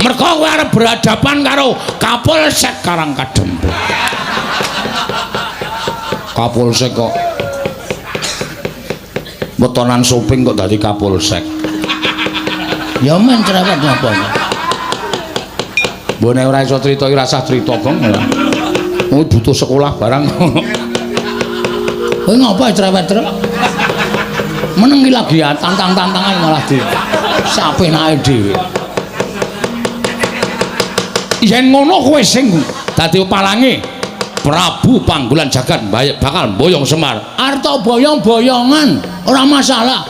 Mergo kowe arep berhadapan karo Kapolsek Karangkadempel. Kapolsek kok metonan shopping kok dadi Kapolsek. Ya men cerewet napa. Mbone ora iso crita iki rasah crita kong. Oh butuh sekolah barang. Kowe ngapa cerewet terus? Meneng iki lagi tantang-tantangan malah di sapenake dhewe. Yen ngono kowe sing dadi palange Prabu Panggulan Jagat bakal boyong Semar. Arta boyong-boyongan ora masalah.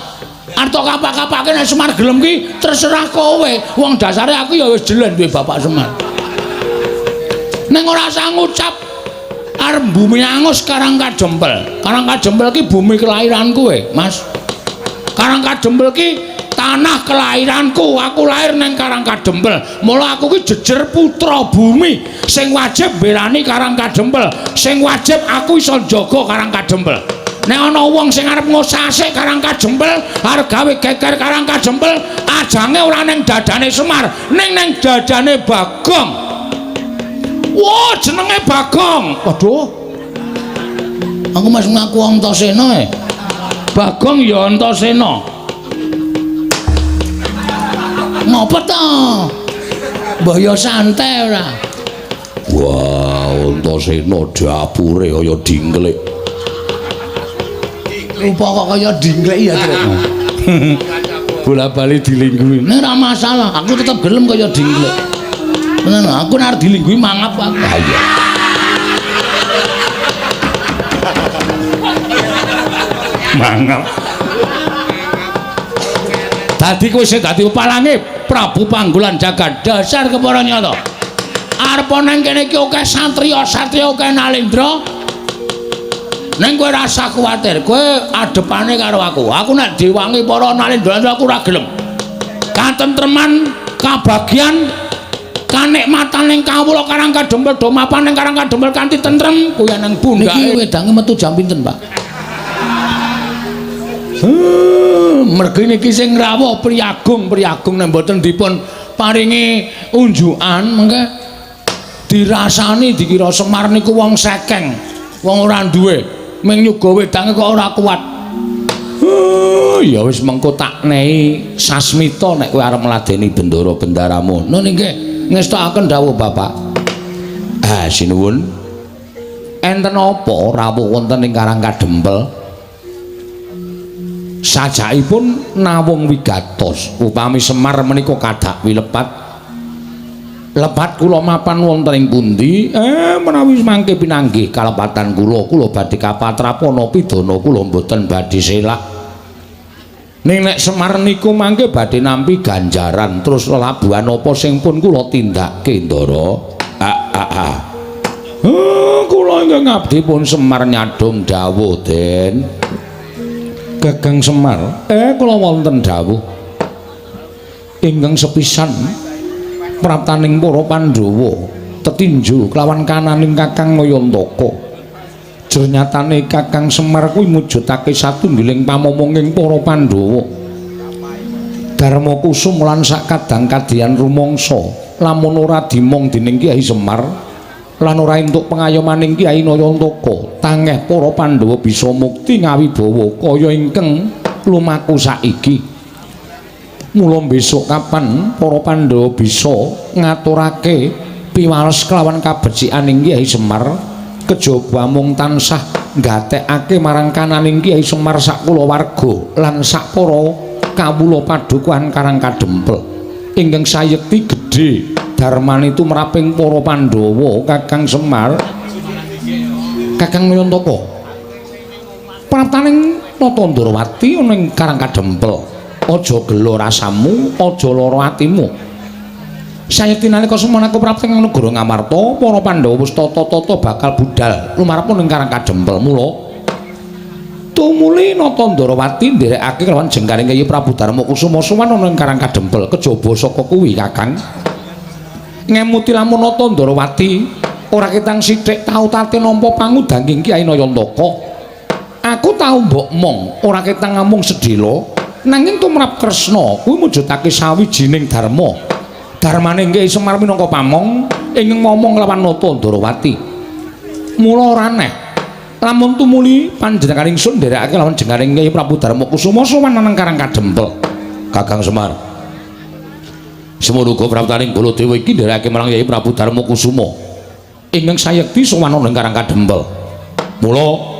Arta kapak-kapake nek Semar gelem ki terserah kowe. Wong dasare aku ya wis jelen duwe Bapak Semar. Ning ora usah ngucap arep bumi angus Karangkadempel. Karangkadempel ki bumi kelahiran kowe, Mas. Karangkadempel ki tanah kelahiranku. Aku lahir neng Karangkadempel. Mula aku ki jejer putra bumi sing wajib belani Karangkadempel, sing wajib aku iso jaga Karangkadempel. Nek ana wong sing arep ngosasik Karangkadempel, arep gawe geger Karangkadempel, ajange ora neng dadane Semar, neng dadane Bagong. Wah, jenenge Bagong. Waduh. Aku mas ngaku Antasena e. Bagong ya Antasena. Ngopo to? Mbah ya santai ora. Wah, Antasena dapure kaya dingklek. Rupa kok kaya dingklek ya, Tru. Bola-bali dilingguhi. Nek ora masalah, aku tetep gelem kaya dingklek. Tenan, aku nek dilingguhi mangap aku. Ah iya. Mangap. Dadi kowe sing dadi palange Prabu Panggulan Jagat dasar kepara nyata. Arep nang kene iki akeh satriya akeh Nalendra. Neng kowe ora usah kuwatir, kowe adepane karo aku. Aku nek diwangi para Nalendra aku ora gelem. Katentreman, kabagian, kanikmatan ning kawula Karangkadempel do mapan ning Karangkadempel kanthi tentrem kuwi nang pundhake. Niki wedange metu jam pinten, Pak? Mergi niki sing rawuh Priagung nek mboten dipun paringi unjukan mengke dirasani dikira Semar niku wong sekeng, wong ora duwe, ming nyuga wedange kok ora kuat. Ya wis mengko tak nehi sasmita nek kowe arep meladeni bendara-bendaramu. Nun nggih ngestakaken dawuh Bapak. Sinuwun. Enten apa rawuh wonten ing Karangkadempel? Sajakipun nawung wigatos upami Semar menika kadak wilepat lepat kula mapan wonten ing pundi menawi mangke pinanggih kalepatan kula badhe kapatrapana pidana kula mboten badhe selak ning nek Semar niku mangke badhe nampi ganjaran terus lelabuhan apa sing pun kula tindakke Ndara kula inggih ngabdi pun Semar nyadong dawuh Den Kakang Semar, kula wonten dawuh ingkang sepisan praptaning para Pandhawa tetinju kelawan kananing Kakang Nayantaka. Jernyatane Kakang Semar kuwi mujudake satunggiling pamomonging para Pandhawa. Darma kusum lan sakadang kadhian rumangsa lamun ora dimong dening Kyai Semar lan ora entuk pengayomaning Kyai Nayantaka tangeh para Pandhawa bisa mukti ngawibawa kaya ingkang lumaku saiki. Mula besok kapan para Pandhawa bisa ngaturake piwales kelawan kabecikaning Kyai Semar kejaba mung tansah nggatekake marang kananing Kyai Semar sak kulawarga lan sak para kawula padukuhan Karangkadempel ingkang sayekti gedhe darmane itu meraping para Pandhawa Kakang Semar Kakang Nayantaka praptaning Natandrawati ana ing Karangkadempel aja gelo rasamu aja lara atimu sayekti nalika semana aku prapting negara Ngamarta para Pandhawa wis tata-tata bakal budal lumarepun ing Karangkadempel mula tumuli Natandrawati nderekake kelawan jengkaring Kyai Prabu Darmakusuma suwan ana ing Karangkadempel kejaba saka kuwi Kakang ngemuti lamun Natandrawati ora ketang sithik tau tate nampa pangudanging Kyai Nayantaka. Aku tau mbok mong ora ketang ngamung sedhela nanging tumrap Kresna kuwi mujudake sawijining dharma darmane Kyai Semar minangka pamong ingkang momong lawan Nata Ndarawati. Mula ora aneh lamun tumuli panjenengan ingsun nderekake lawan jengaring Kyai Prabu Darmakusuma sowan nang Karang Kadempel. Kakang Semar. Semono uga praptaning Baladewa iki nderekake marang Kyai Prabu Darmakusuma ingkang sayekti sowan nang Karang Kadempel. Mula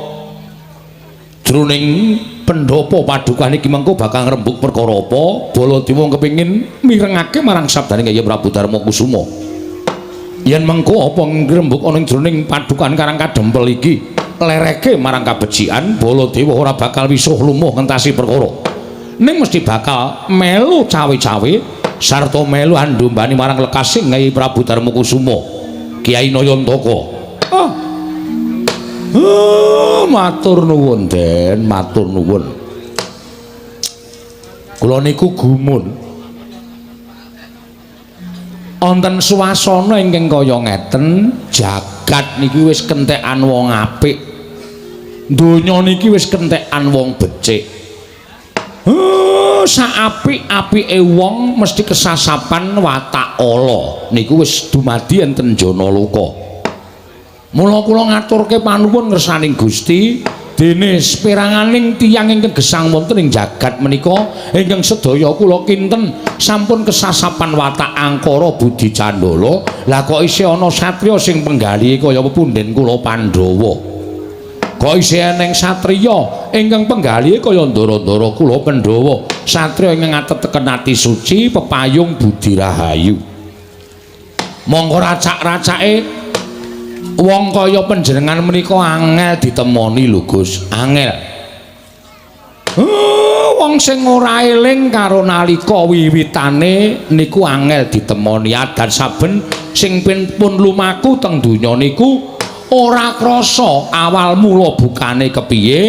jroning pendopo padukan iki mengko bakal ngrembug perkara apa Baladewa kepengin mirengake marang sabdane Kyai Prabu Darmakusuma. Yen mengko apa ngrembug ana ing jroning padukan Karang Kadempel iki lereke marang kabecikan, Baladewa ora bakal wisuh lumuh ngentasi perkara. Ning mesti bakal melu cawe-cawe sarta melu andombani marang lekasing Kyai Prabu Darmakusuma, Kyai Nayantaka. Matur nuwun Den, matur nuwun. Kula niku gumun wonten swasana ingkang kaya ngeten, jagat niki wis kentekan wong apik. Donya niki wis kentekan wong becik. Saapik-apike wong mesti kesasapan watak ala. Niku wis dumadi enten Janaloka. Mula kula ngaturke panuwun ngersaning Gusti dene speranganing tiyang ingkang gesang wonten ing jagat menika ingkang sedaya kula kinten sampun kesasapan watak angkara budi candala. Lah kok isih ana satriya sing penggali kaya pepunden kula Pandhawa. Kok isih eneng satriya ingkang penggali kaya ndara-ndara kula Pandhawa. Satriya ingkang ateteken ati suci pepayung budi rahayu. Monggo racak-racake wong kaya panjenengan menika angel ditemoni lho Gus, angel. Wong sing ora eling karo nalika wiwitane niku angel ditemoni. Adan saben sing pun lumaku teng donya niku ora krasa awal mula bukane kepiye,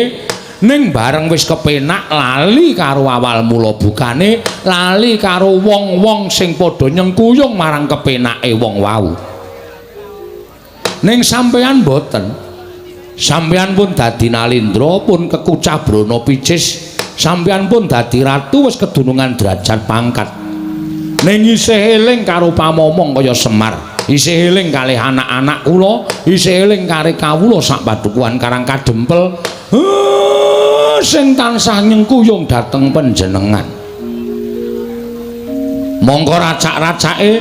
ning bareng wis kepenak lali karo awal mula bukane, lali karo wong-wong sing padha nyengkuyung marang kepenake wong wau. Ning sampeyan boten, sampeyan pun dadi Nalindra, pun kekucah Brana Picis, sampeyan pun dadi ratu wis kedunungan derajat pangkat. Ning isih eling karo pamomong kaya Semar, isih eling kalih anak-anak kula, isih eling karo kawula sak padukuhan Karang Kadempel, sing tansah nyengkuyung dhateng panjenengan. Monggo racak-racake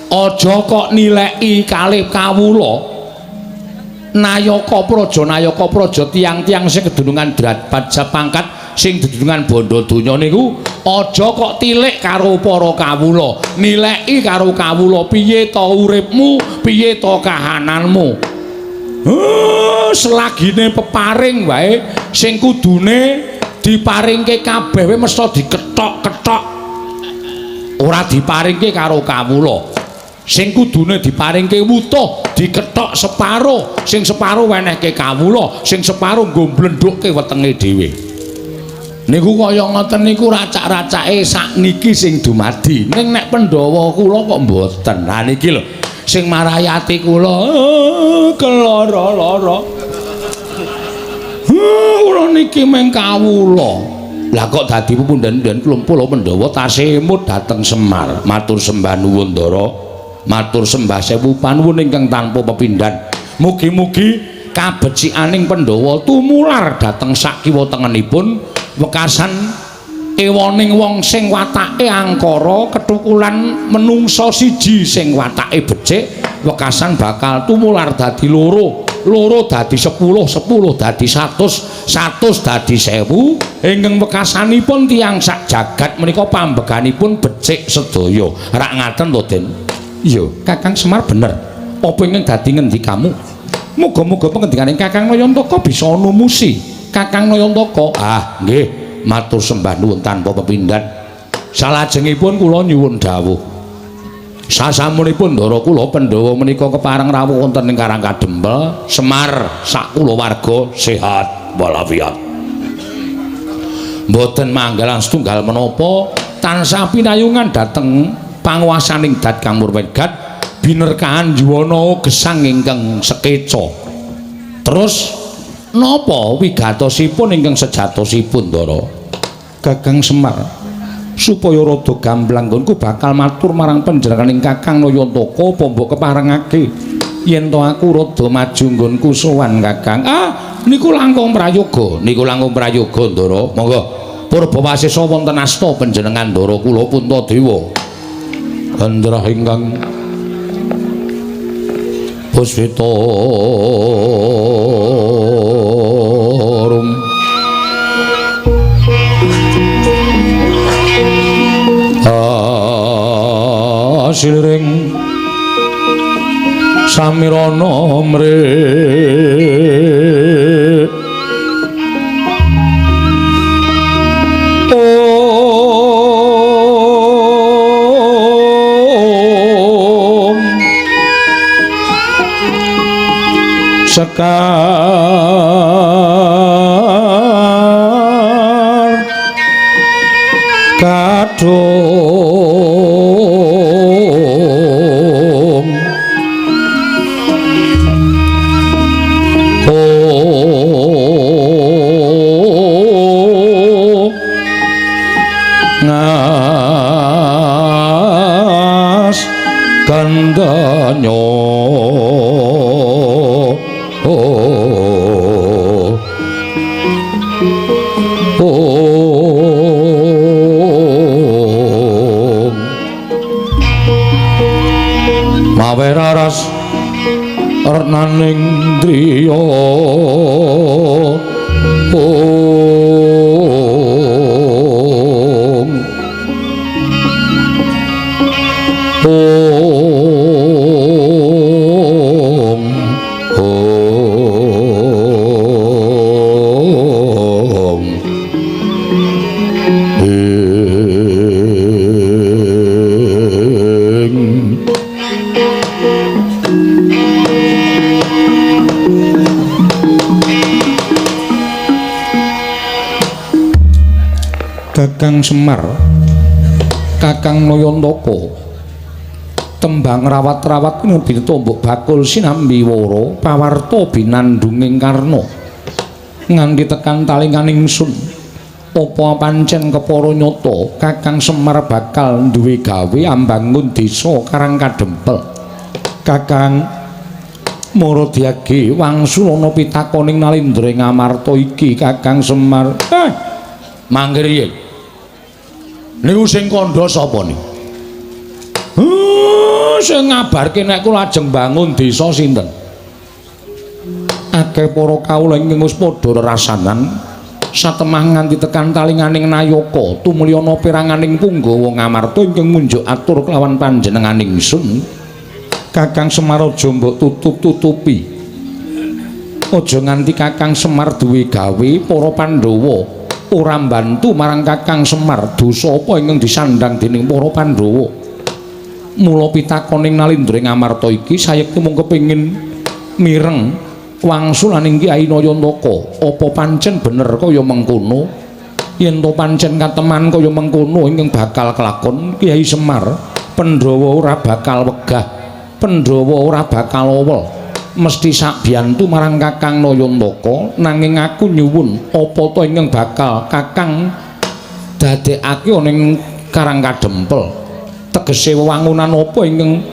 aja kok nileki kalih kawula. Nayaka praja tiang-tiang sing kedunungan derajat pangkat sing dedunungan bondo donya niku aja kok tilik karo para kawula, nileki karo kawula piye ta uripmu, piye ta kahananmu. Selagine peparing wae sing kudune diparingke kabeh mesti diketok-ketok. Ora diparingke karo kawula. Sing kudune diparingke wutuh diketok separo, sing separo wenehke kawula, sing separo nggo mblendhukke wetenge dhewe. Niku kaya ngoten niku racak-racake sakniki sing dumadi. Ning nek Pandhawa kula kok mboten. Lah niki lho sing marayati kula kelara-lara. Kula niki meng kawula. Lah kok dadi pepundhen-pundhen Pulo Pandhawa tasih emut dhateng Semar. Matur sembah nuwun Ndara. Matur sembah sewu panuwun ingkang tanpa pepindhan. Mugi-mugi kabecikaning Pandhawa tumular dhateng sakiwa tengenipun wekasan ewoning wong sing watake angkara ketukulan menungsa siji sing watake becik wekasan bakal tumular dadi loro dadi 10 dadi 100 dadi 1000 ingkang wekasanipun tiyang sak jagat menika pambeganipun becik sedaya. Rak ngaten to Den. Iya, Kakang Semar bener. Apa ingin dadi ngendikamu? Muga-muga pengendikaning Kakang Nayantaka bisa numusi Kakang Nayantaka. Nggih, matur sembah nuwun tanpa pepindhan. Salajengipun kula nyuwun dawuh. Sasampunipun Ndara kula Pandhawa menika kepareng rawuh wonten ing Karang Kadempel, Semar sak kulawarga sehat walafiat. Mboten manggalan setunggal menapa tansah pinayungan dhateng panguwasaning Dat Kang Murwegat binerkahan juwana gesang ingkang sekeca. Terus napa wigatosipun ingkang sejatosipun Ndara? Kakang Semar supaya rada gamblang nggonku bakal matur marang panjenenganing Kakang Nayantaka apa mbok keparengake yen to aku rada maju nggonku sowan Kakang. Niku langkung prayoga Ndara. Monggo Purbawasesa wonten asta panjenengan Ndara kula Puntadewa. Andrah ingkang Puspitorum asiring samirana mrih sekar kadung ngas kandanyo maweraras renaning driya Kakang Semar, Kakang Nayantaka, tembang rawat-rawat nebi tombok bakul sinambi wara pawarta binandunging karna nganti tekan talinganing sun. Apa pancen kepara nyata Kakang Semar bakal duwe gawe ambangun desa Karang Kadempel. Kakang Maradyagi wangsulana pitakoning Nalindra Ngamarta iki Kakang Semar. Mangger yen niku sing kandha sapa niku? Sing ngabarke nek kula lajeng bangun desa sinten? Akeh para kawula ingkang wis padha rerasanan satemah nganti tekan talinganing Nayaka tumuli ana piranganing Punggawa Ngamarta ingkang munjuk atur kelawan panjenenganing sun. Kakang Semar aja mbok tutup-tutupi. Aja nganti Kakang Semar duwe gawe para Pandhawa ora mbantu marang Kakang Semar dosa apa ingkang disandang dening para Pandhawa. Mula pitakoning Nalindra Ngamarta iki sayekti mung kepengin mireng wangsulaning Kyai Nayantaka apa pancen bener kaya mengkono. Yen to pancen kateman kaya mengkono ingkang bakal kelakon, Kyai Semar Pandhawa ora bakal wegah, Pandhawa ora bakal owel. Mesti sak biyantu marang Kakang Nayantaka, nanging aku nyuwun apa to ingkang bakal Kakang dadekake ana ing Karang Kadempel. Tegese wewangunan apa ingkang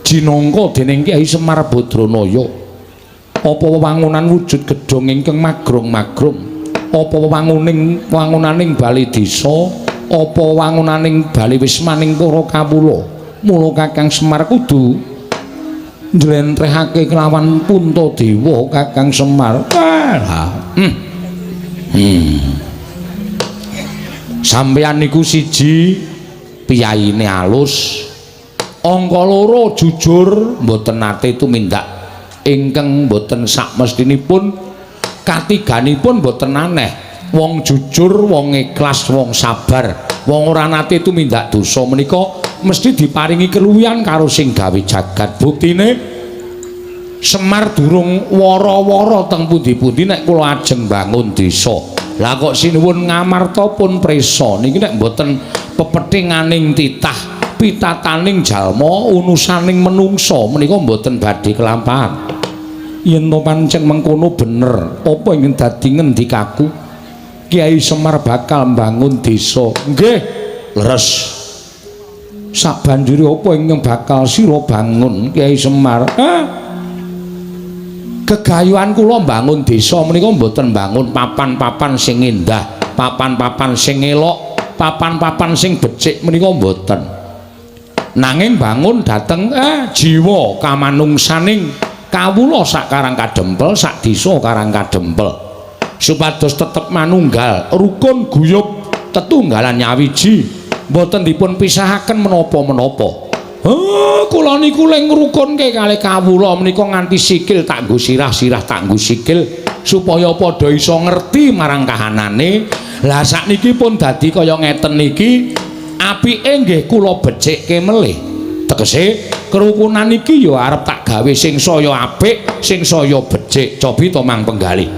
jinangka dening Kyai Semar Badranaya? Apa wewangunan wujud gedhong ingkang magrong-magrong? Apa wangunaning bali desa? Apa wangunaning bali wismaning para kawula? Mula Kakang Semar kudu njlentrehake kelawan Puntadewa Kakang Semar. Sampeyan niku siji piyaine alus, angka loro jujur mboten nate tumindak ingkang mboten sakmestinipun, katiganipun mboten aneh. Wong jujur, wong ikhlas, wong sabar, wong ora nate tumindak dosa menika mesti diparingi keluwihan karo sing gawe jagat. Buktine Semar durung wara-wara teng pundi-pundi nek kula ajeng bangun desa. Lah kok sinuwun Ngamarta pun prisa niki nek mboten pepethinganing titah pitataning jalma unusaning menungsa menika mboten badhe kelampahan. Yen to pancen mengkono bener apa ingkang dadi ngendikaku Kiai Semar bakal mbangun desa. Nggih, leres. Sak banjuri apa ingkang bakal sira bangun Kiai Semar? Gegayuhan kula mbangun desa menika mboten mbangun papan-papan sing indah, papan-papan sing elok, papan-papan sing becik menika mboten. Nanging bangun dhateng jiwa kamanungsaning kawula sak Karang Kadempel, sak desa Karang Kadempel. Supados tetep manunggal, rukun guyub, tetunggalan nyawiji, mboten dipun pisahaken menapa-menapa. Kula niku leng ngrukunke kalih kawula menika nganti sikil tak nggo sirah-sirah tak nggo sikil supaya padha iso ngerti marang kahanane. Lah sakniki pun dadi kaya ngeten niki apike nggih kula becikke melih. Tegese kerukunan iki ya arep tak gawe sing saya apik, sing saya becik. Cobi to Mang Penggalih.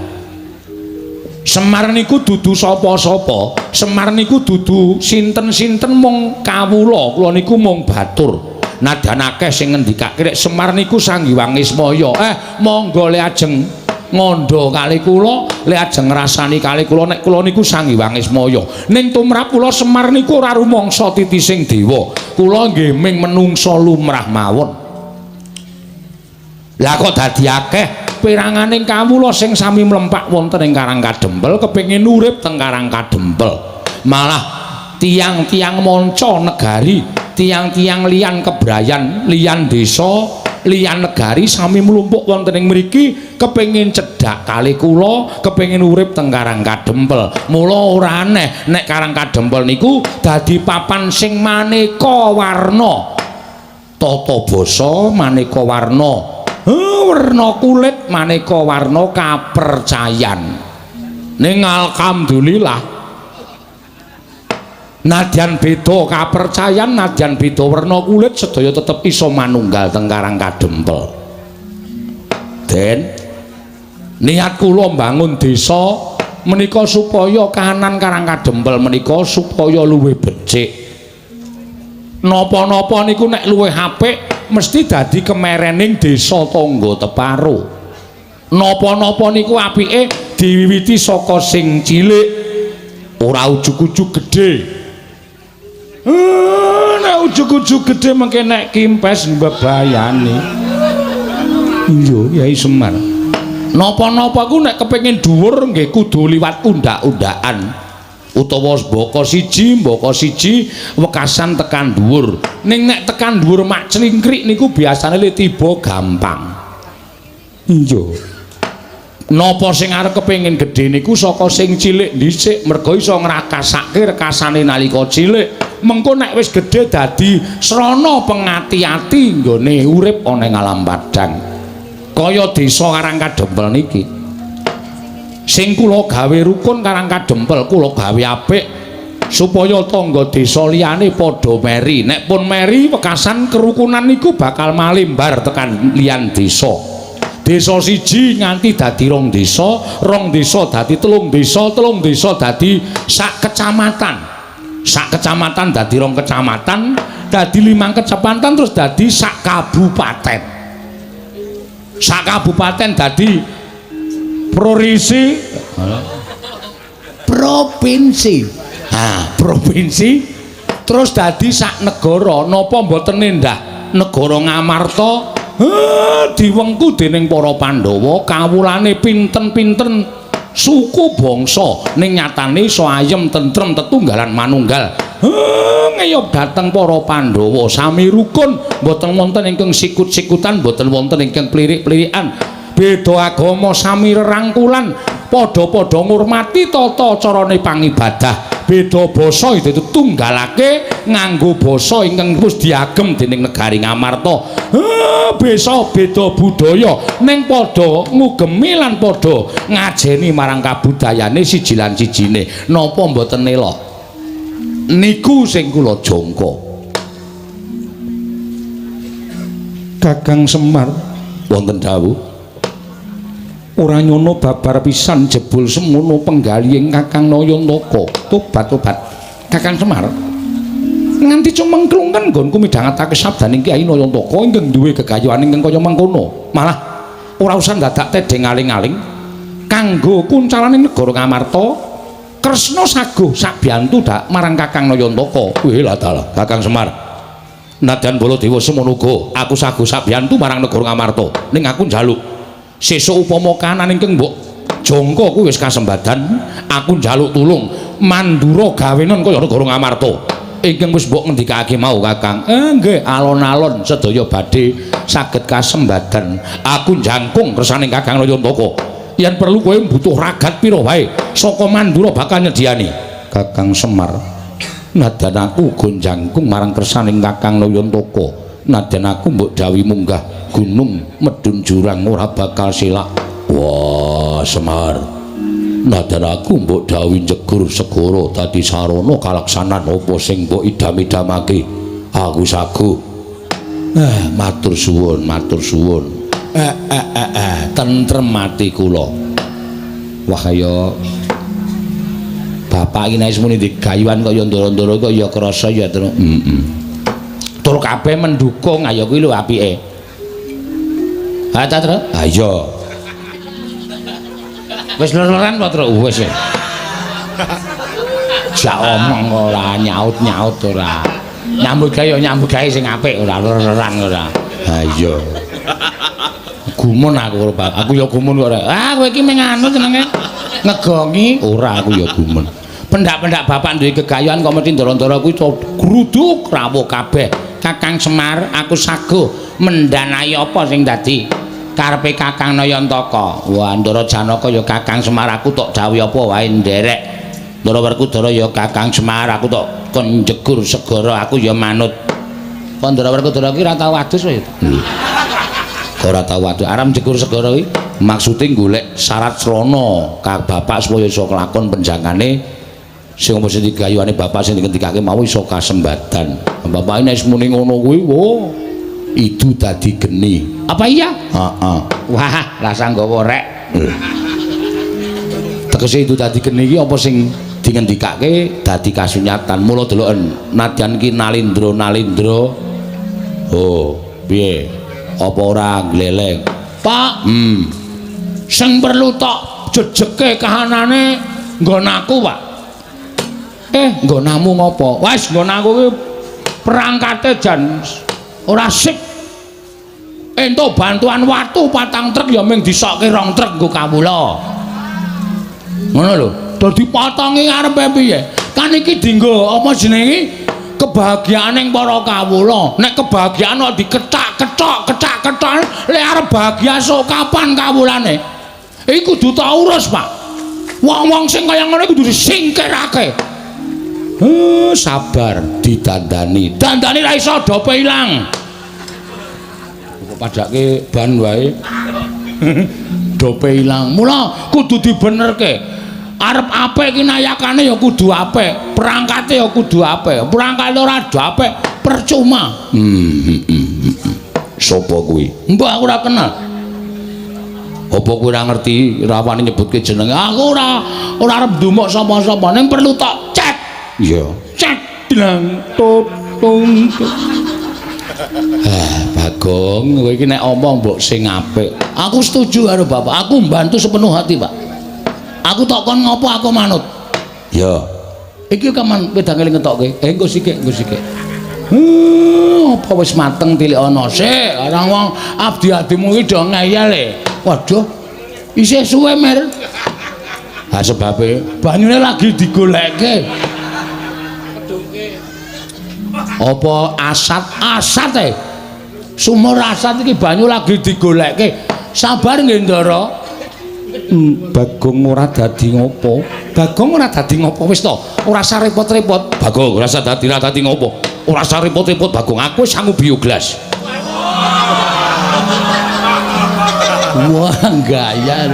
Semar niku dudu sapa-sapa. Semar niku dudu sinten-sinten mung kawula. Kula niku mung batur. Nadyan akeh sing ngendikake rek Semar niku Sanghyang Ismaya. Monggo le ajeng ngondo kali kula, le ajeng ngrasani kali kula nek kula niku Sanghyang Ismaya. Ning tumrap kula Semar niku ora rumangsa titising dewa. Kula nggih ming menungsa lumrah mawon. Lah kok dadi akeh piranganing kawula sing sami mlempak wonten ing Karang Kadempel kepengin urip teng Karang Kadempel. Malah tiang-tiang manca negari, tiang-tiang liyan kebrayan, liyan desa, liyan negari sami mlumpuk wonten ing mriki kepengin cedhak kalih kula, kepengin urip teng Karang Kadempel. Mula ora aneh nek Karang Kadempel niku dadi papan sing maneka warna. Tata basa maneka warna. Werna kulit maneka warna kapercayan. Ning alhamdulillah nadyan beda kapercayan, nadyan beda werna kulit sedaya tetep iso manunggal teng Karang Kadempel. Den niat kula mbangun desa menika supaya kahanan Karang Kadempel menika supaya luwih becik. Napa-napa niku nek luwih apik mesti dadi kemerening desa tangga teparo. Napa-napa niku apike diwiwiti saka sing cilik, ora ujug-ujug gedhe. Nek ujug-ujug gedhe mengke nek kimpes mbebayani. Iya, Yai Semar. Napa-napa ku nek kepengin dhuwur nggih kudu liwat undak-undakan. Utawa mbaka siji wekasan tekan dhuwur. Ning nek tekan dhuwur mak clingkrik niku biasane le tiba gampang. Iya. Napa sing arep kepengin gedhe niku saka sing cilik dhisik merga iso ngrakasake rekasane nalika cilik. Mengko nek wis gedhe dadi srana pengati-ati nggone urip ana ing alam padang. Kaya desa Karang Kadempel niki. Sing kula gawe rukun Karang Kadempel kula gawe apik supaya tangga desa liyane padha meri. Nek pun meri wekasan kerukunan niku bakal malimbar tekan liyan desa. Desa siji nganti dadi rong desa dadi telung desa dadi sak kecamatan. Sak kecamatan dadi rong kecamatan, dadi 5 kecamatan terus dadi sak kabupaten. Sak kabupaten dadi provinsi. Provinsi terus dadi sak negara. Napa mboten endah negara Ngamarta diwengku dening para Pandhawa kawulane pinten-pinten suku bangsa ning nyatane iso ayem tentrem tetunggalan manunggal. Ngeyop dateng para Pandhawa sami rukun, mboten wonten ingkang sikut-sikutan, mboten wonten ingkang plirik-plirikan. Beda agama sami rerangkulan, padha-padha ngurmati tata carane pangibadah. Beda basa itu tunggalake nganggo basa ingkang wis diagem dening negari Ngamarta. Beda budaya ning padha ngugemi lan padha ngajeni marang kabudayane siji lan sijine. Napa mboten elok? Niku sing kula jangka. Kakang Semar wonten dawuh ora nyono babar pisan jebul semono penggalihing Kakang Nayantaka. Tobat Kakang Semar nganti cumengklungen nggonku midhangetake sabdaning Kyai Nayantaka ingkang duwe gegayuhan ingkang kaya mangkono. Malah ora usah dadak tedeng aling-aling kanggo kuncalaning negara Ngamarta Kresna saguh Sabyantu dak marang Kakang Nayantaka. Wih lah dalah Kakang Semar. Nadyan Baladewa semono uga aku saguh Sabyantu marang negara Ngamarta. Ning aku njaluk sesuk upama kanan ingkang mbok jangka kuwi wis kasembadan, aku njaluk tulung Mandura gawenan kaya negara Ngamarta. Ingkang wis mbok ngendikake mau Kakang. Nggih, alon-alon sedaya badhe saged kasembadan. Aku njangkung kersaning Kakang Nayantaka. Yen perlu kowe butuh ragat pira wae saka Mandura bakal nyediani. Kakang Semar, nadyan aku uga njangkung marang kersaning Kakang Nayantaka. Nadyan aku mbok dawuhi munggah gunung medhun jurang ora bakal silak. Wah, Semar. Nadyan aku mbok dawuhi njegur segara dadi sarana kalaksanan apa sing mbok idam-idamake. Aku saguh. Matur suwun, matur suwun. Tentrem mati kula. Wah kaya bapak iki nek semune digayuhan kaya ndara-ndara kaya krasa ya terus. Tur kabeh mendukung ayo kuwi lho apike. Ha ta, Tru? Ha iya. Wis lereran apa, Tru? Wis. Jak omong ora nyaut-nyaut ora. Nyambut gawe sing apik ora lereran ora. Ha iya. Gumun aku ya gumun kok ora. Kowe iki meng anu jenenge ngegongi ora aku ya gumun. Pendak-pendak bapak duwe gegayuhan kok mesti ndara-ndara kuwi gruduk rawuh kabeh. Kakang Semar aku saguh mendanai apa sing dadi karepe Kakang Nayantaka. Wah, Ndara Janaka ya Kakang Semar aku tok dawuh apa wae nderek. Ndara Werkudara ya Kakang Semar aku tok kon njegur segara aku ya manut. Kok Ndara Werkudara ki ora tau adus wae. Ora tau waduh aram jegur segara kuwi maksude golek syarat srana ka bapak supaya iso kelakon penjangane sing apa sing digayuhane bapak sing dikendikake mau iso kasembadan. Bapak nek muni ngono kuwi wo itu dadi geni. Apa iya? Heeh. Wah, rasa nggawa rek. Tegese itu dadi geni iki apa sing dingendikake dadi kasunyatan. Mula deloken nadyan ki nalindra. Oh, piye? Apa ora gleleng? Pak, sing perlu tok jejeke kahanane nggonaku, Pak. Nggonamu ngopo? Wis nggonaku kuwi perangkate jan ora sik. Entuk bantuan watu 4 truk ya mung disokke 2 truk nggo kawula. Ngono lho. Dadi potongi arepe piye? Kan iki dienggo apa jenenge? Kebahagiaaning para kawula. Nek kebahagiaan kok diketak-ketok lek arep bahagia sok kapan kawulane? Iki kudu tak urus, Pak. Wong-wong sing kaya ngene kudu disingkirake. Sabar didandani. Dandani ra iso dope ilang. Kok padake ban wae. Dope ilang. Mula kudu dibenerke. Arep apik ki nayakane ya kudu apik, perangkate ya kudu apik. Perangkate ora apik percuma. Sopo kuwi? Mbah aku ora kenal. Apa kowe ora ngerti rawani nyebutke jenenge? Aku ora arep ndumuk sapa-sapa, ning perlu tok cek. Iya. Cek dilang tung. Bagong, kowe iki nek omong mbok sing apik. Aku setuju karo bapak. Aku mbantu sepenuh hati, Pak. Aku tok kon ngopo aku manut. Ya. Iki kaman wedang eling ngetokke. Engko sithik. Apa wis mateng tilik ana sik. Orang wong abdi-abdimu iki do ngeyel e. Waduh. Isih suwe mer. Ha sebabe banyune lagi digolekke. Apa asat e? Sumur asat iki banyu lagi digolekke. Sabar nggih, Ndara. Bagong ora dadi ngopo? Bagong ora dadi ngopo wis to? Ora usah repot-repot. Bagong ora usah dadi ngopo? Ora usah repot-repot, Bagong. Aku wis sanggup bioglas. Wah, gaya.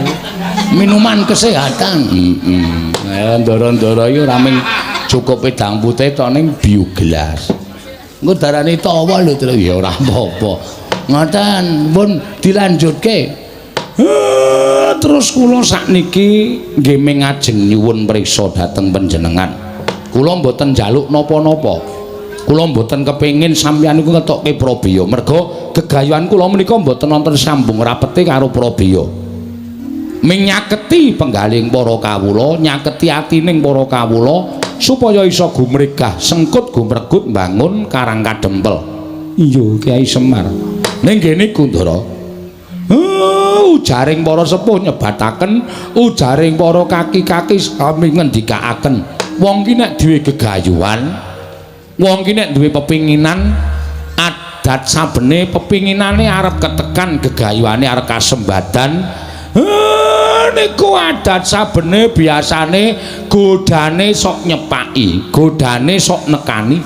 Minuman kesehatan. Ndara-ndara iki ora mung cukup pedang putih to ning bioglas. Engko darane tawa lho, Tru. Ya ora apa-apa. Ngoten, pun dilanjutke. Terus kula sakniki nggih ngajeng nyuwun priksa dhateng panjenengan. Kula mboten njaluk napa-napa. Kula mboten kepengin sampeyan niku ngetokke Prabeya. Merga gegayuhan kula menika mboten wonten sambung rapete karo Prabeya. menyaketi penggaling para kawula nyaketi atining para kawula supaya iso gumregah sengkut gumregut bangun Karang Kadempel. Iya Kyai Semar ning kene Kundara ujaring para sepuh nyebataken ujaring para kaki-kaki sami ngendikaaken wong ki nek duwe gegayuhan wong ki nek duwe pepinginan adat sabene pepinginane arep ketekan gegayuhane arep kasembadan niku adat sabene biasane godane sok nyepaki godane sok nekani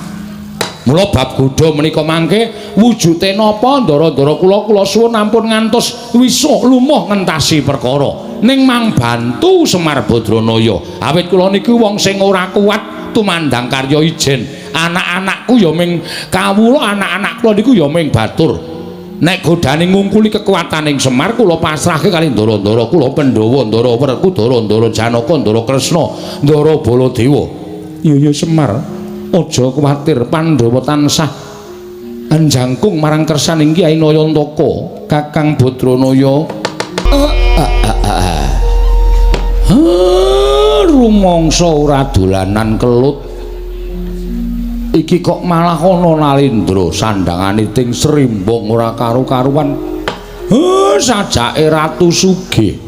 mula bab godha menika mangke wujude napa ndara-ndara kula suwun ampun ngantos wisuh lumuh ngentasi perkara ning mang bantu Semar Badranaya awit kula niku wong sing ora kuat tumandang karya ijen anak-anakku ya ming kawula anak-anak kula niku ya ming batur nek godane ngungkuli kekuataning Semar kula pasrahke kali ndara-ndara kula Pandhawa ndara Werkudara ndara Janaka ndara Kresna ndara Baladewa ya Semar aja kuwatir Pandhawa tansah anjangkung marang kersaning Kyai Nayantaka Kakang Badranaya rumangsa ora dolanan kelut iki kok malah ana Nalindra sandhangane ting Srimbang ora karu-karuan sajake Ratu Sugih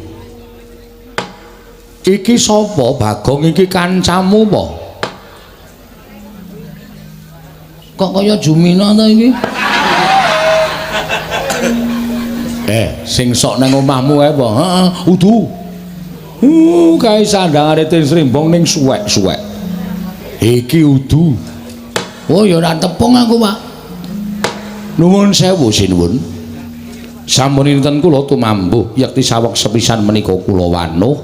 iki sapa Bagong iki kancamu apa kok kaya Jumina ta iki sing sok nang omahmu ae apa heeh udu kae sandhangane ting Srimbang ning suwek-suwek iki udu. Oh ya ora tepung aku, Pak. Nuwun sewu sinuwun. Sampun kula tumambuh yekti saweg sepisan menika kula wanuh.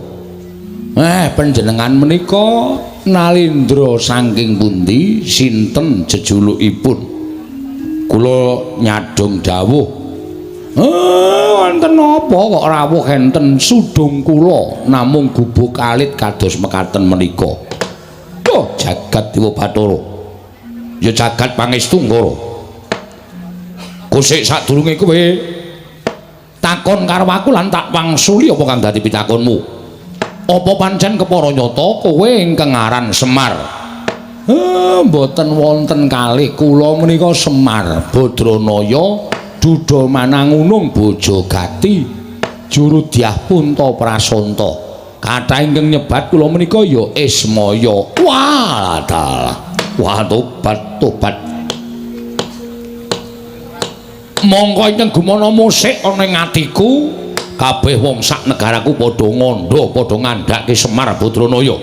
Panjenengan menika Nalindra saking pundi? Sinten jejulukipun? Kula nyadong dawuh. Wonten napa kok rawuh enten sudung kula namung gubuk alit kados mekaten menika. Duh, jagat Dewa Bathara. Ya jagat pangestu Nggara. Kusik sadurunge kowe takon karo aku lan tak wangsuli apa kang dadi pitakonmu? Apa pancen kepara nyata kowe ingkang aran Semar? Mboten wonten kalih kula menika Semar Badranaya Duda Manangunung Bojogati Juru Dyah Punta Prasanta. Kathah ingkang nyebat kula menika ya Ismaya. Wah, wah tobat mongko ingkang gumana musik ana ing atiku kabeh wong sak negaraku padha ngandha padha ngandhake Semar Badranaya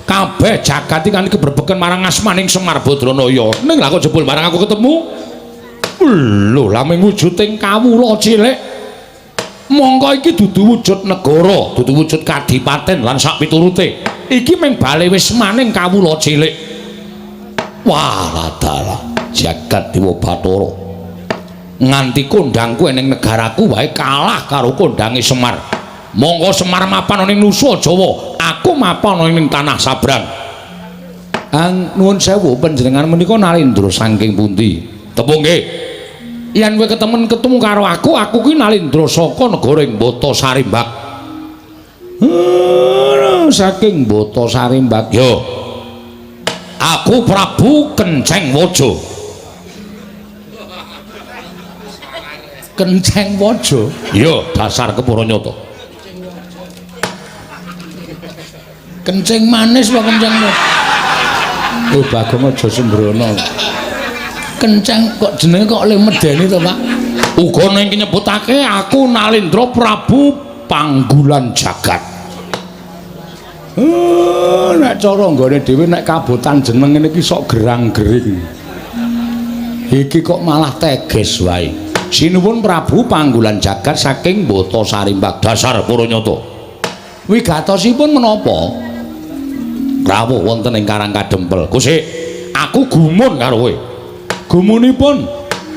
kabeh jagat iki kan keberbeken marang asmaning Semar Badranaya ning lha kok jebul marang aku ketemu lho lha ming wujuding kawula cilik mongko iki dudu wujud negara dudu wujud kadipaten lan sak piturute iki ming bale wis maning kawula cilik. Wah, adalah jagat Dewa Bathara. Nganti kondangku ning negaraku wae kalah karo kondange Semar. Monggo Semar mapan ning Nusa Jawa, aku mapan ning tanah Sabrang. Nuwun sewu panjenengan menika Nalindra saking pundi? Tepung nggih. Yen kowe ketemu karo aku kuwi Nalindra saka negara ing Bata Sarimbak. Saking Bata Sarimbak. Yo. Aku Prabu Kenceng Waja. Kenceng Waja? Iya, dasar kepara nyata. Kenceng manis apa kenceng? Bagong aja sembrono. Kenceng kok jenenge kok le medeni to, Pak? Uga ning nyebutake aku Nalindra Prabu Panggulan Jagat. Nek cara nggone dhewe nek kabotan jeneng ngene iki sok gerang-gering. Iki kok malah teges wae. Sinuwun Prabu Panggulan Jagat saking Bata Sarimbak dasar para nyata. Wigatosipun menapa? Rawuh wonten ing Karang Kadempel. Kusik, aku gumun karo kowe. Gumunipun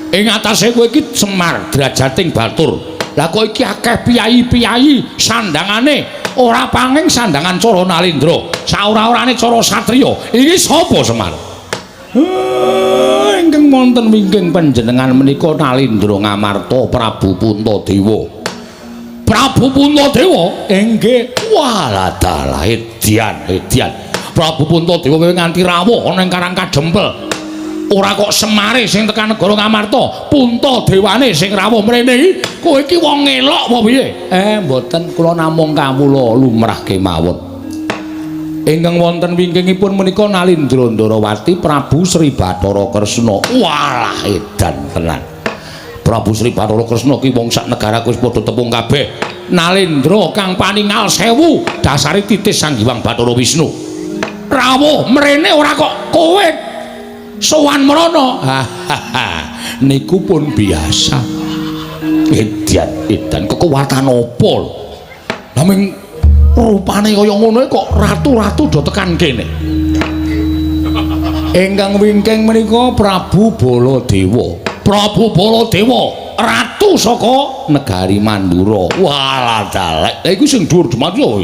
ing atase kowe iki Semar drajating batur. Lah kok iki akeh piyai-piyai sandangane ora panging sandangan cara Nalindra, saora-orane cara satriya. Iki sapa Semar? Ingkang wonten wingking panjenengan menika Nalindra Ngamarta Prabu Puntadewa. Prabu Puntadewa inggih walah dalah edian Prabu Puntadewa kowe nganti rawuh ana ing Karang Kajempel ora kok Semare sing tekan negara Ngamarta Puntadewane sing rawuh mrene iki kowe iki wong elok apa piye mboten kula namung kawula lumrah kemawon ingkang wonten wingkingipun menika Nalindra Ndarawati Prabu Sri Bathara Kresna walah edan tenan Prabu Sri Bathara Kresna ki wong sak negara wis padha tepung kabeh Nalindra kang paningal 1000 dasare titis Sang Hyang Bathara Wisnu rawuh mrene ora kok kowe sowan mrono niku pun biasa edan kekuatan apa lha ming rupane kaya ngono kok ratu-ratu do tekan kene ingkang wingking menika Prabu Baladewa ratu saka negari Mandura walah dalek lha iku sing dhuwur demat lho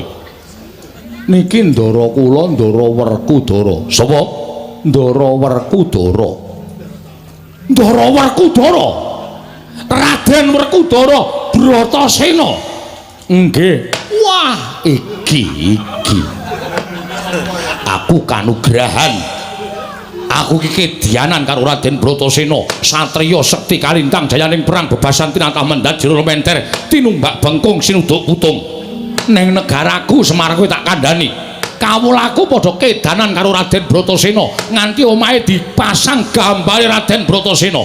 niki ndara kula Ndara Werkudara sapa Ndara Werkudara Raden Werkudara Bratasena nggih wah iki aku kanugrahan aku iki kedianan karo Raden Bratasena satriya sekti kalintang jayaning perang bebasan tinatah mendat jero menter tinumbak bengkung sinuduk putung ning negaraku Semar kowe tak kandhani kawulaku padha kedanan karo Raden Bratasena nganti omahe dipasang gambare Raden Bratasena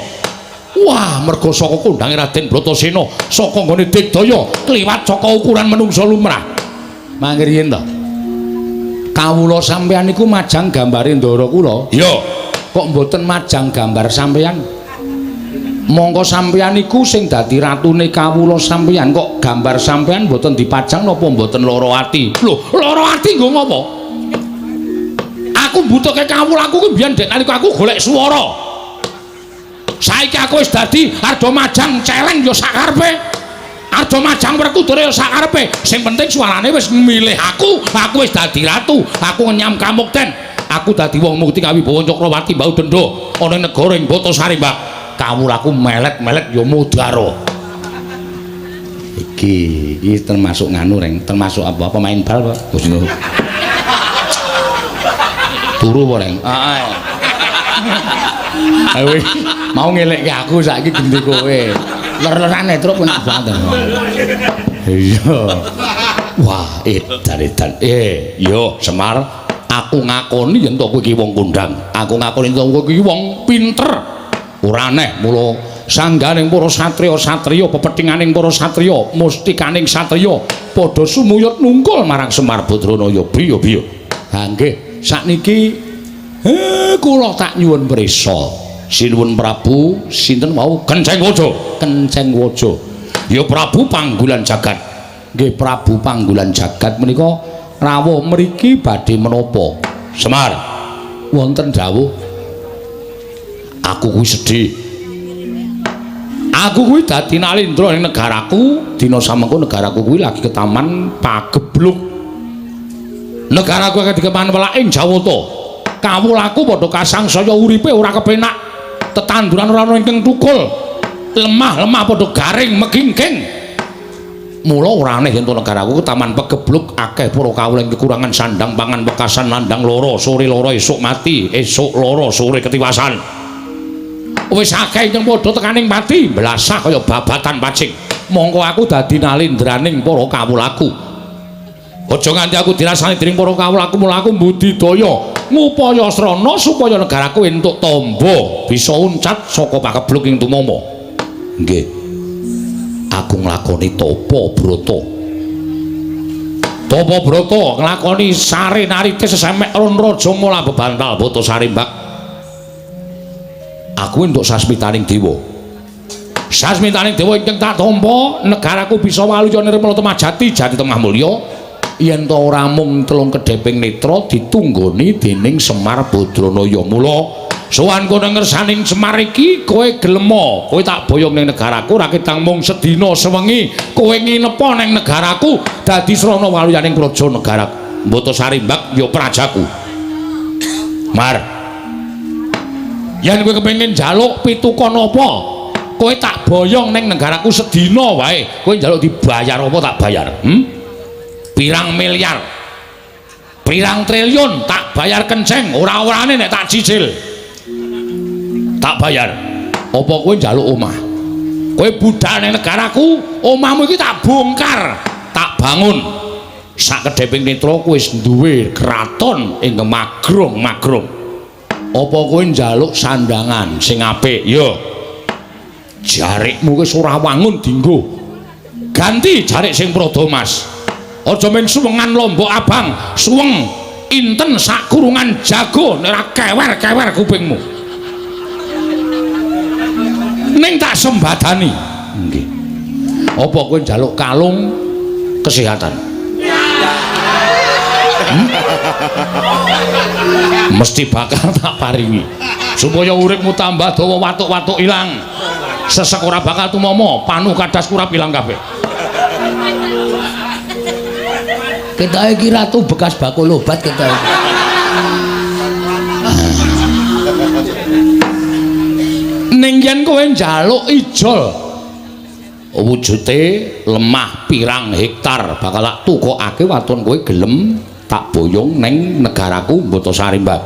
wah mergo saka kondange Raden Bratasena saka nggone digdaya kliwat saka ukuran menungsa lumrah mangke riyen to kawula sampeyan niku majang gambare ndara kula iya kok mboten majang gambar sampeyan mongko sampeyan niku sing dadi ratune kawula sampeyan kok gambar sampeyan mboten dipajang napa mboten lara ati lho lara ati nggo ngopo aku mbutuhke kawulaku kuwi biyen dek nalika aku golek swara saiki aku wis dadi arep majang celeng ya sakarepe arep majang Werkudara ya sakarepe sing penting suarane wis milih aku wis dadi ratu aku nyam kamukten aku dadi wong mukti kawibawa Cakrawati Mbau Denda ana ing negara ing Batasari Mbak kawulaku melet-melet ya mudhara iki termasuk nganu reng termasuk apa pemain bal Pak turu apa reng ayo mau ngelekke aku saiki gendhe kowe ler-lerane truk enak banget iya wah edan yo Semar aku ngakoni yen to kowe iki wong kondang aku ngakoni yen to kowe iki wong pinter ora aneh mula sangganing para satriya pepethinganing para satriya mustikaning satriya padha sumuyut nungkul marang Semar Badranaya biya ha nggih sakniki kula tak nyuwun prisa sinuwun Prabu sinten wau Kenceng Waja ya Prabu Panggulan Jagat nggih Prabu Panggulan Jagat menika rawuh mriki badhe menapa Semar wonten dawuh aku kuwi sedih aku kuwi dadi Nalindra ning negaraku dina samengko negaraku kuwi lagi ketaman pagebluk negaraku dikeman welak ing Jawata kawulaku padha kasangsaya uripe ora kepenak tetanduran ora ana ingkang tukul lemah padha garing megingking mula ora aneh yen to negaraku ketaman pagebluk akeh para kawula kekurangan sandang pangan bekasan landang lara sore lara esuk mati esuk lara sore ketiwasan wis akeh yang padha tekaning pati blasah kaya babatan pacing mongko aku dadi nalindraning para kawulaku aja nganti aku dirasani dening para kawulaku mula aku mbudidaya ngupaya srana supaya negaraku entuk tamba bisa uncat saka pakebluk ing tumama nggih aku nglakoni tapa brata nglakoni sare narite sesemek ron raja mula bebantal Batasari Mbak aku entuk sasmitaning dewa ingkang tak tampa negaraku bisa waluya nirmala temajati jati tengah mulya yen to ora mung telung kedheping netra ditunggoni dening Semar Badranaya mula sowan kono ngersaning Semar iki kowe gelem kowe tak boyong ning negaraku ra ketang mung sedina sewengi kowe nginepa ning negaraku dadi srana waluyaning praja negara Batasari Mbak ya prajaku Mar yen kowe kepengin njaluk pituko napa kowe tak boyong ning negaraku sedina wae kowe njaluk dibayar apa tak bayar pirang miliar pirang triliun tak bayar kenceng ora-orane nek tak cicil tak bayar apa kowe njaluk omah kowe budal ning negaraku omahmu iki tak bongkar tak bangun sak kedheping netra kowe wis duwe kraton ing magrong-magrong apa kowe njaluk sandangan sing apik yo jarikmu wis ora wangun dienggo ganti jarik sing prada mas aja men suwengan lombok abang suweng inten sak kurungan jago nek ora kewer-kewer kupingmu ning tak sembadani nggih apa kowe njaluk kalung kesehatan mesti bakal tak paringi supaya uripmu tambah dawa watuk-watuk ilang sesek ora bakal tumomo panu kadas kurap ilang kabeh kita iki ratu bekas bakul obat kita iki ning yen kowe njaluk ijol wujute lemah pirang hektar bakal tak tukokake waton kowe gelem tak boyong neng negaraku Mbotosarimbat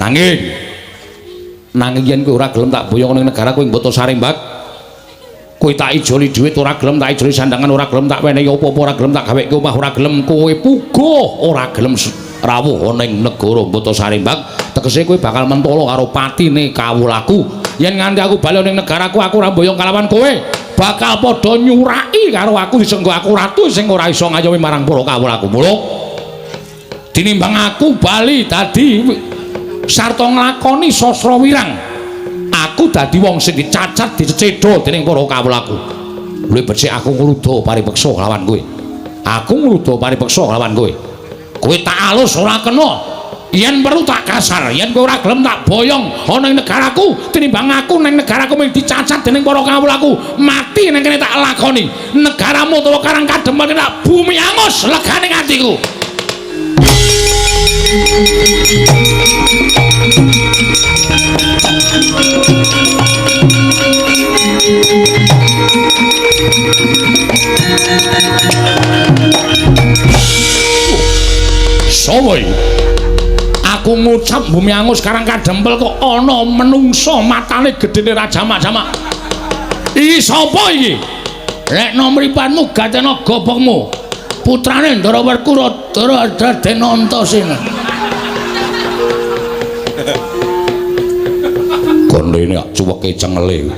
nanging yen kowe ora gelem tak boyong neng negaraku Mbotosarimbat kowe tak ijoli dhuwit ora gelem tak ijoli sandangan ora gelem tak wenehi apa-apa ora gelem tak gaweke omah ora gelem kowe puguh ora gelem rawuh ning negara Mbotosarimbat tegese kowe bakal mentolo karo patine kawulaku yen nganti aku bali ning negaraku aku ora boyong kalawan kowe bakal padha nyuraki karo aku disenggo aku ratu sing ora iso ngayomi marang para kawulaku muluk tinimbang aku bali dadi sarta nglakoni sastra wirang aku dadi wong sing dicacat dicecedha dening para kawulaku luwih becik aku ngluda paripeksa lawan kowe aku ngluda paripeksa lawan kowe kowe tak alus ora kena yen perlu tak kasar yen kowe ora gelem tak boyong ana ing negaraku tinimbang aku ning negaraku mung dicacat dening para kawulaku mati ning kene tak lakoni negaramu utawa Karang Kadempel tak bumi angus legane atiku Sowoy aku ngucap bumi angus Karang Kadempel kok ana menungso matane gedene rajamak-jamak iki sapa iki nek nomripatmu gatena gobokmu putrane Ndara Werkudara Raden Antasena kondene cuweke cengele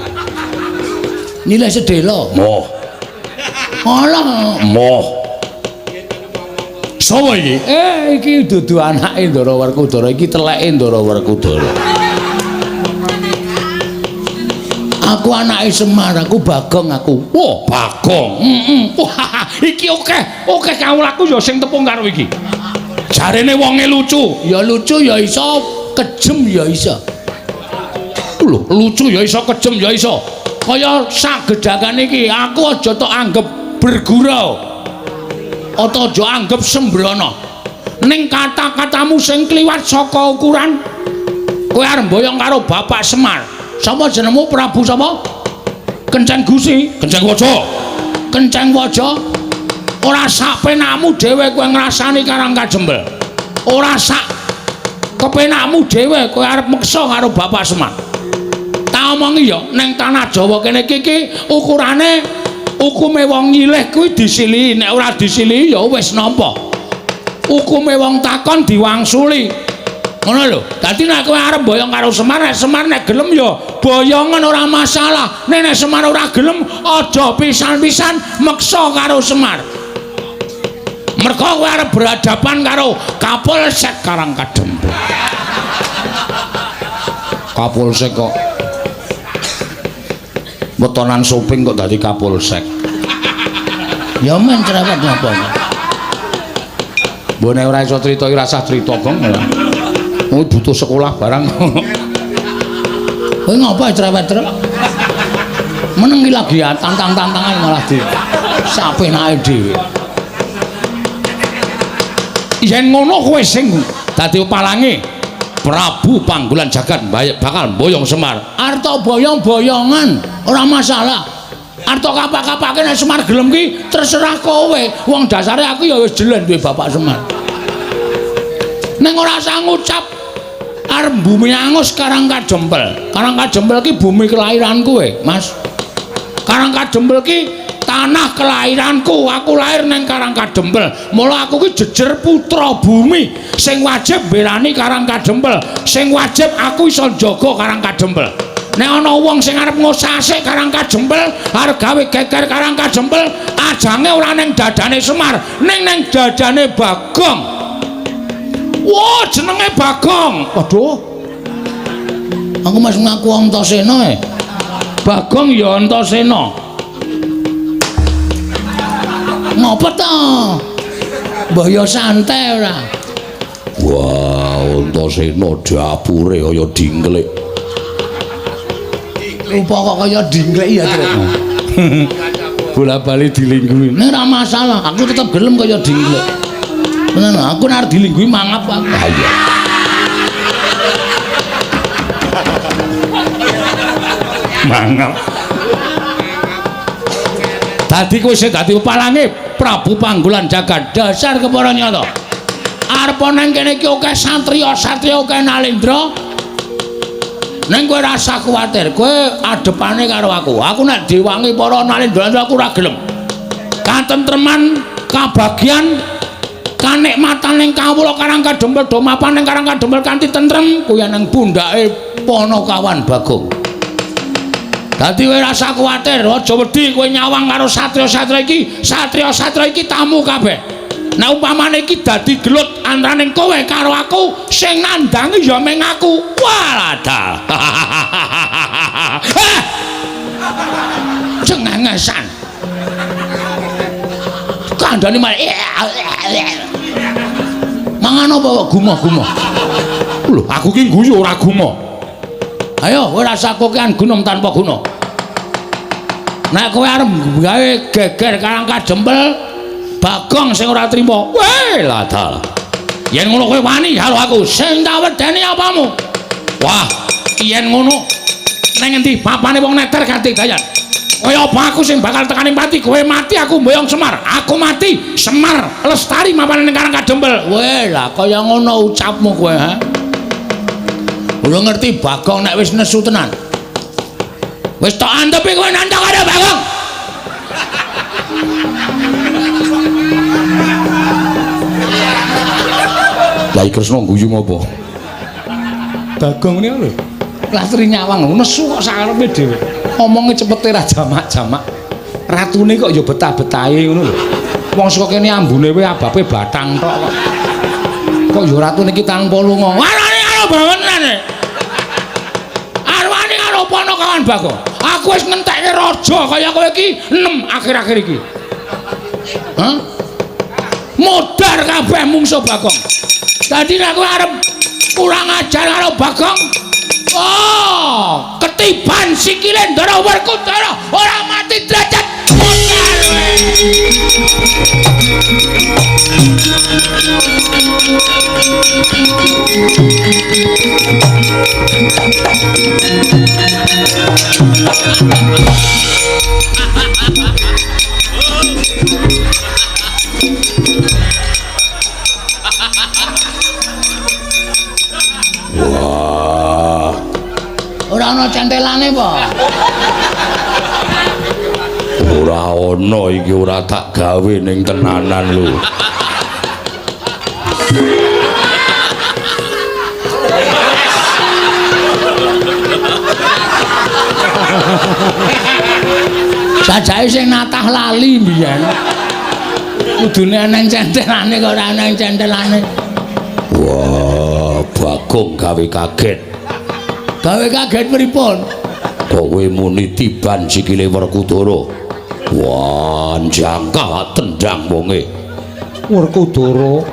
nilai sedela moh alah moh sapa iki iki dudu anake Ndara Werkudara iki teleke Ndara Werkudara aku anake Semar aku Bagong aku wah Bagong wah iki oke kawulaku ya sing tepung karo iki jarene wonge lucu ya iso kejem ya iso lho lucu ya iso kejem ya iso kaya sagedhakan iki aku aja tok anggap bergurau atau aja anggap sembrono ning kata-katamu sing kliwat saka ukuran kowe arep mboyong karo Bapak Semar sapa jenengmu Prabu sapa Kenceng Gusi Kenceng Waja ora sak penakmu dhewe kowe ngrasani Karang Kadempel ora sak kepenakmu dhewe kowe arep meksa karo Bapak Semar tak omongi ya ning tanah Jawa kene iki ukurane hukume wong nyilih kuwi disilihi nek ora disilihi ya wis nampa hukume wong takon diwangsuli ngono lho dadi nek kowe arep boyong karo Semar nek gelem ya boyongan ora masalah nek Semar ora gelem aja pisan-pisan meksa karo Semar mergo kowe arep berhadapan karo Kapolsek Karang Kadempel Kapolsek kok wetonan shopping kok dadi Kapolsek ya men cerewet napa mbone ora iso crita iki rasah crita gong oh butuh sekolah barang kowe ngapa cerewet truk meneng iki lagi tantang-tantangan malah di sapenake dhewe yen ngono kowe sing dadi palange Prabu Panggulan Jagat bakal boyong Semar arta boyong-boyongan Ora masalah. Arto kapak-kapake nek Semar gelem ki terserah kowe. Wong dasare aku ya wis jelen duwe Bapak Semar. Ning ora usah ngucap arep bumi angus Karangkajempel. Karangkajempel ki bumi kelahiranku Mas. Karangkajempel ki tanah kelahiranku. Aku lahir ning Karangkajempel. Mula aku ki jejer putra bumi sing wajib mbelani Karangkajempel. Sing wajib aku iso jaga Karangkajempel. Nek ana wong sing arep ngosasik Karangkajempel, arep gawe geger Karangkajempel, ajange ora ning dadane Semar, ning dadane Bagong. Wah, jenenge Bagong. Waduh. Aku mas ngaku Antasena Bagong ya Antasena. Ngopo to? Mbah ya santai ora. Wah, Antasena dapure kaya dingklek. Rupa kok kaya dingklek ya, Tru. Bola-bali dilingguhi. Nek ora masalah, aku tetep gelem kaya dingklek. Tenan, aku nek dilingguhi mangap aku. Ah iya. Mangap. Dadi kowe sing dadi palange Prabu Panggolan Jagad dasar kepara nyata. Arep nang kene iki akeh satriya akeh Nalendra. Neng kowe rasa kuwatir, kowe adepane karo aku. Aku nek diwangi para Nalendra aku ora gelem. Katentreman, kabagyan, kanikmatan ning kawula Karangkajempel do mapan ning Karangkajempel kanthi tentrem kuwi nang pundhake Panakawan Bagong. Dadi kowe rasa kuwatir, aja wedi kowe nyawang karo satriya-satriya iki. Satriya-satriya iki tamu kabeh. Nah umpamane iki dadi gelut antaraning kowe karo aku sing nandangi ya meng aku. Waladal. Cengengesan. Kandhane malah mangan apa kok gumoh-gumoh. Lho, aku ki guyu ora gumoh. Ayo kowe rasa kokean gunung tanpa guna. Nek kowe arep gawe geger Karangkajempel Bagong sing ora trima. Weh, ladal. Yen ngono kowe wani karo aku, sing tak wedeni apamu? Wah, yen ngono nang endi papane wong neter kanthi dayan. Kaya apa aku sing bakal tekani mati, kowe mati aku mboyong Semar. Aku mati, Semar lestari mapane ning Karangkajempel. Weh, lah kaya ngono ucapmu kowe, ha? Ora ngerti Bagong nek wis nesu tenan. Wis tok antepi kowe nandhang karo Bagong. Lah Kresna guyu ngopo? Bagong niku lho. Latri nyawang nesu kok sarepe dhewe. Omonge cepete ra jamak-jamak. Ratune kok ya betah-betahe ngono lho. Wong saka kene ambune wae abape bathang tok kok. Kok ya ratune iki tanpa lunga. Warane karo bawenane. Arwani karo Panakawan Bagong. Aku wis ngentekke raja kaya kowe iki 6 akhir-akhir iki. Hah? Modar kabeh mungsuh Bagong. Dadi nek kowe arep kurang ajar karo Bagong, oh, ketiban sikile Ndara Werkudara ora mati derajat modar. Wah. Ora ana centelane apa? Ora ana iki ora tak gawe ning tenanan lho. Sajake sing natah lali mbiyen. Kudune ana centelane kok ora ana centelane. Wah, Bagong gawe kaget. Gawe kaget pripun? Kowe muni tiban sikile Werkudara. Wah, jangka tendang wonge. Werkudara.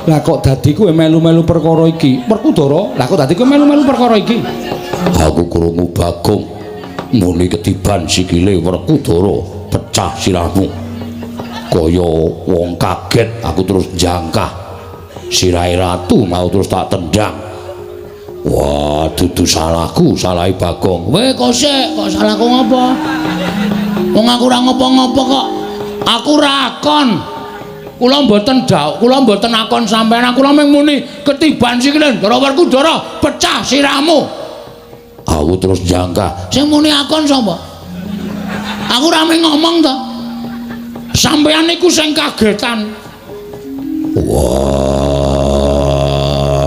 Lah kok dadi kowe melu-melu perkara iki? Werkudara, lah kok dadi kowe melu-melu perkara iki? Aku krungu Bagong muni ketiban sikile Werkudara, pecah sirahmu. Kaya wong kaget aku terus jangkah. Sirahe ratu mau terus tak tendang. Wah, dudu salahku, salahi Bagong. Weh, kok sik, kok salahku ngopo? Wong aku ora ngopo-ngopo kok. Aku ra akon. Kula mboten akon sampean, aku mung muni ketiban sikile Ndara Werkudara pecah siramu. Aku terus jangka, sing muni akon sapa? Aku ora ngomong to. Sampean niku sing kagetan. Wah,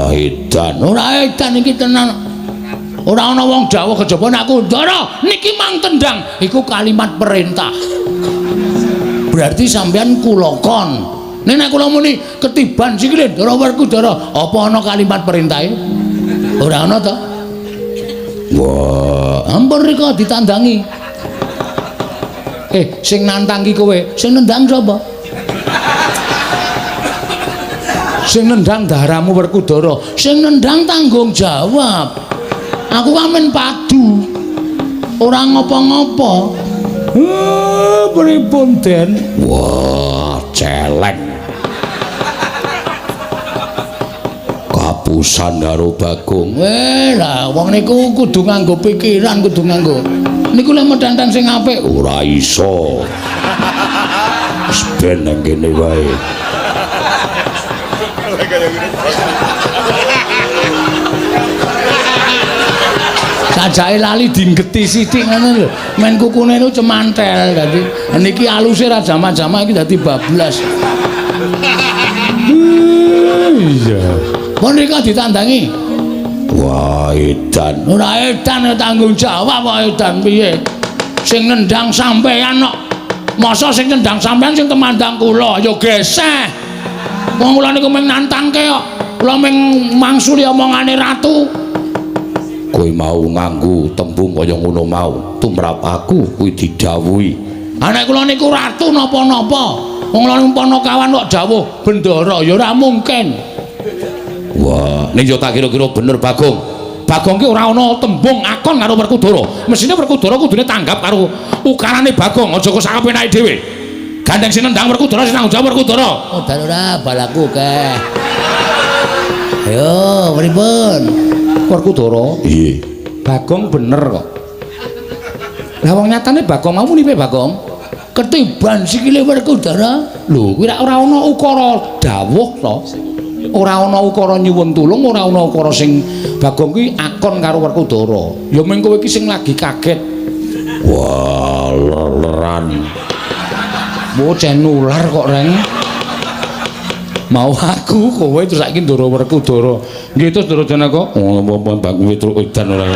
edan, ora edan iki tenan. Ora ana wong dawuh kejaba nek aku Ndara niki mang tendang, iku kalimat perintah. Berarti sampean kula kon. Nek kula muni ketiban sikile Ndara Werkudara, apa ana kalimat perintahe? Ora ana to? Wah, ampun rika ditandangi. Sing nantang ki kowe, sing nendang sapa? Sing nendang daharamu Werkudara, sing nendang tanggung jawab. Aku amen padu. Ora ngopo-ngopo. Pripun Den? Wah, celeng. Kapusan karo Bagong. Lah wong niku kudu nganggo pikiran, kudu nganggo. Niku lek medantang sing apik ora iso. Wis ben nang kene wae. Sajake lali dinggeti sithik ngono lho. Men kukune niku cemantel dadi niki aluse ra jama-jama iki dadi bablas. Iya. Menika ditandangi. Wah, edan. Ora edan tanggung jawab kok edan piye? Sing nendang sampean kok. Masa sing nendang sampean sing temandang kula ya geseh. Wong kula niku mung nantangke kok. Kula mung mangsuli omongane ratu. Kowe mau nganggo tembung kaya ngono mau tumrap aku kuwi didhawuhi. Nek kula niku ratu napa-napa. Wong kula Panakawan kok dawuh bendara ya ora mungkin. Wah, ning yo tak kira-kira bener Bagong. Bagong ki ora ana tembung akon karo Werkudara. Mesine Werkudara kudune tanggap karo ukarane Bagong, aja kok sak penake dhewe. Gandeng sing nendang Werkudara sing tanggung jawab Werkudara. Oh, dan ora balaku keh. Ayo, pripun? Werkudara? Iya. Bagong bener kok. Lah wong nyatane Bagong mau muni piye Bagong? Ketiban sikile Werkudara. Lho, kuwi ora ana ukara dawuh to. Ora ana ukara nyuwun tulung, ora ana ukara sing Bagong kuwi akon karo Werkudara. Ya mung kowe iki sing lagi kaget. Wah, leran. Bocah nular kok reng. Mau aku kowe terus saiki Ndara Werkudara. Nggih terus Ndara Janaka. Oh, apa Bagong terus edan ora.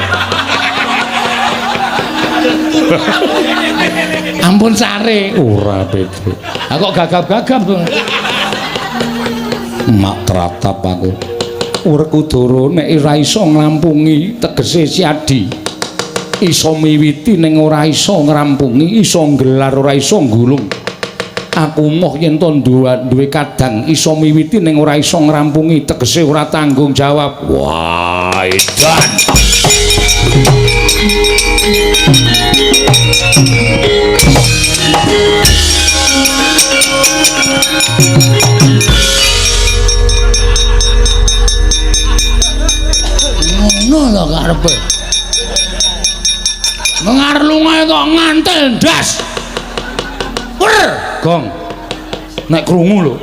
Ampun sare. Ora beda. Ha kok gagap-gagap to. Mak tratap aku. Werkudara nek ora iso nglampungi tegese siadi. Iso miwiti ning ora iso ngrampungi, iso nggelar ora iso nggulung. Aku moh yen to duwe kadang iso miwiti ning ora iso ngrampungi tegese ora tanggung jawab. Wah, edan. Ngono lho karepe. Mengar lungae kok ngantel ndas. Gong, nek krungu lho,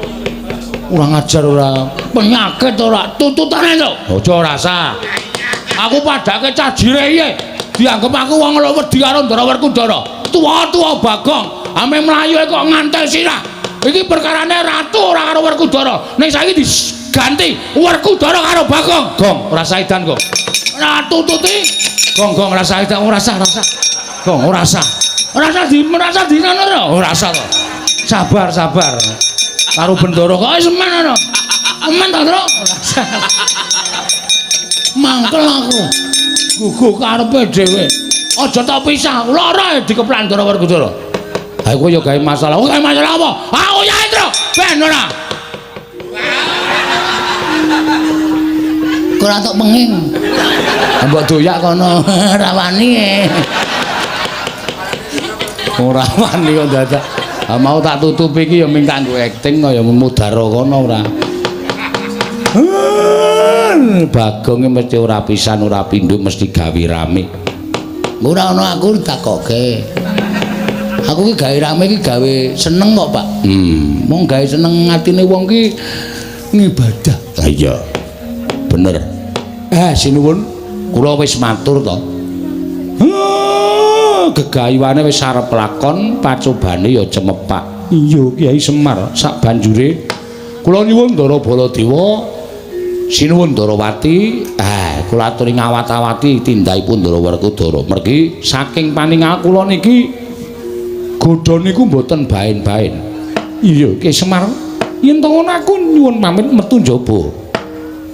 ora ngajar ora penyakit ora tututane lho. Aja rasa. Aku padake cah jireye, dianggep aku wong lho wedi karo Ndara Werkudara. Tuwa-tuwa Bagong, ame mlayu kok ngantel sirah. Iki perkarane ratu ora karo Werkudara. Ning saiki diganti Werkudara karo Bagong. Gong, rasa edan kok. Ora tututi. Gong rasa edan, ora rasa. Gong, ora rasa. Rasa di ngono ora rasa to. Sabar. Karo bendara kok semen ana. Semen to, Tru? Mangkel aku. Gugu karepe dhewe. Aja tak pisah. Lara dikeplan Ndara Werkudara. Ha kowe yo gawe masalah. Gawe masalah apa? Aku ya, Tru. Ben ora. Kok ora tok penging. Mbok doyak kono rawani. Ora wani kok dadak. Mau tak tutupi iki ya ming kanggo akting kaya mudhara kono ora. Bagong mesti ora pisan ora pindho mesti gawe rame. Ora ana aku takoke. Aku ki gawe rame ki gawe seneng kok, Pak. Mong gawe seneng atine wong ki ngibadah. Ah iya. Bener. Sinuwun kula wis matur to. Gegayuane wis arep lakon, pacobane ya cemepak. Iya Kyai Semar, sak banjure kula nyuwun Ndara Baladewa, sinuwun Ndarawati, kula aturi ngawat-awati tindahipun Ndara Werkudara. Mergi saking paningal kula niki godha niku mboten baen-baen. Iya Kyai Semar, yen to ngono aku nyuwun pamit metu njaba.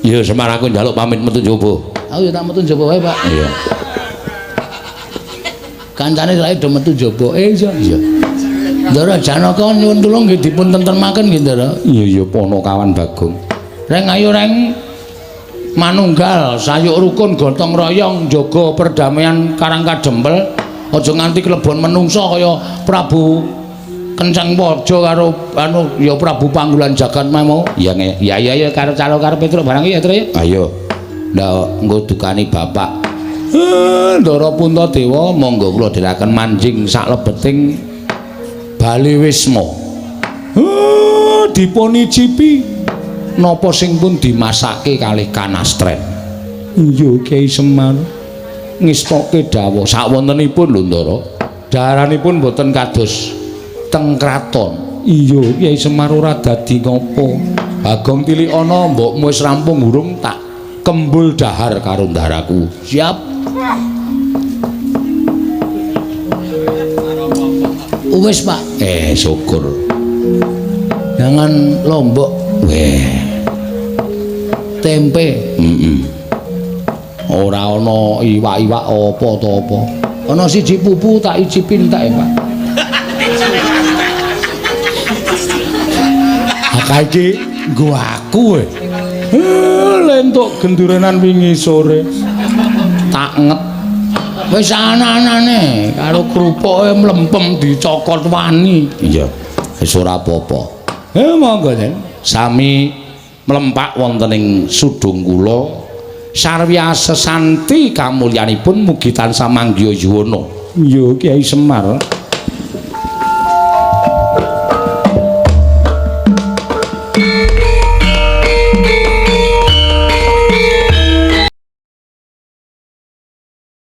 Iya Semar aku njaluk pamit metu njaba. Aku ya tak metu njaba wae, Pak. Iya. Kancane sae do metu njaba. Iya. Ndara Janaka nyuwun tulung nggih dipun tentremaken nggih, Ndara. Iya Panakawan Bagong. Reng ayo reng manunggal sayuk rukun gotong royong jaga perdamaian Karang Kadempel. Aja nganti klebon menungsa kaya Prabu Kenceng Waja karo ya Prabu Panggulan Jagat mau. Ya karo calo karo Petruk barang ya, Tru ya. Ayo. Ndak nggo dukani bapak. Ndara Puntadewa monggo kula dherekaken manjing sak lebeting Bali Wisma. Dipun icipi napa sing pun dimasake kalih kanastren. Iya Kyai Semar. Ngestoke dawuh sawontenipun lho Ndara. Daranipun boten kados teng kraton. Iya Kyai Semar ora dadi ngopo. Bagong tilik ana mbokmu wis rampung urung tak kembul dahar karo ndaraku. Siap. Wis Pak. Syukur. Jangan lombok. Tempe. Ora ana iwak-iwak apa to apa. Ana siji pupu tak icipin tak Pak. Iki nggo aku lentuk gendurenan wingi sore. Tak nget. Wis ana-anane karo krupuke mlempem dicokot wani. Iya. Wis ora apa-apa. Monggo Den. Sami mlempak wonten ing sudung kula sarwi sesanti kamulyanipun mugi tansah manggya yuwana. Iya Kyai Semar.